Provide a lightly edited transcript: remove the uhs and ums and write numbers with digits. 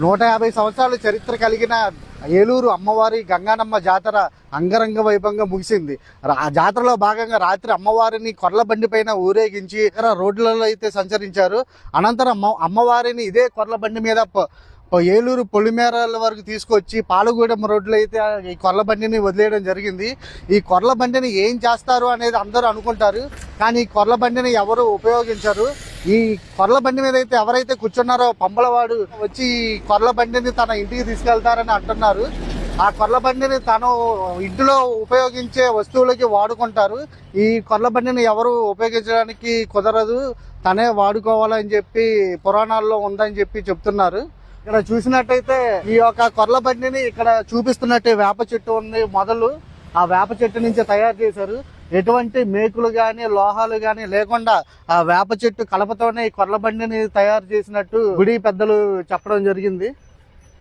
150 సంవత్సరాల చరిత్ర కలిగిన ఏలూరు అమ్మవారి గంగానమ్మ జాతర అంగరంగ వైభవంగా ముగిసింది. ఆ జాతరలో భాగంగా రాత్రి అమ్మవారిని కొర్ల బండి పైన ఊరేగించి రోడ్లలో అయితే సంచరించారు. అనంతరం అమ్మవారిని ఇదే కొర్ల బండి మీద ఏలూరు పొలిమేరల వరకు తీసుకొచ్చి పాలగూడెం రోడ్లో అయితే ఈ కొర్ల బండిని వదిలేయడం జరిగింది. ఈ కొర్ల బండిని ఏం చేస్తారు అనేది అందరూ అనుకుంటారు, కానీ ఈ కొర్ల బండిని ఎవరు ఉపయోగించరు. ఈ కొర్ల బండి మీద అయితే ఎవరైతే కూర్చున్నారో పంబలవాడు వచ్చి ఈ కొర్ల బండిని తన ఇంటికి తీసుకెళ్తారని అంటున్నారు. ఆ కొర్ల బండిని తను ఇంటిలో ఉపయోగించే వస్తువులకి వాడుకుంటారు. ఈ కొర్ల బండిని ఎవరు ఉపయోగించడానికి కుదరదు, తనే వాడుకోవాలని చెప్పి పురాణాల్లో ఉందని చెప్పి చెప్తున్నారు. ఇక్కడ చూసినట్టయితే ఈ యొక్క కొర్ల బండిని ఇక్కడ చూపిస్తున్నట్టు వేప చెట్టు ఉంది మొదలు, ఆ వేప చెట్టు నుంచి తయారు చేశారు. ఎటువంటి మేకులు కానీ లోహాలు కానీ లేకుండా ఆ వేప చెట్టు కలపతోనే ఈ కొర్ల బండిని తయారు చేసినట్టు గుడి పెద్దలు చెప్పడం జరిగింది.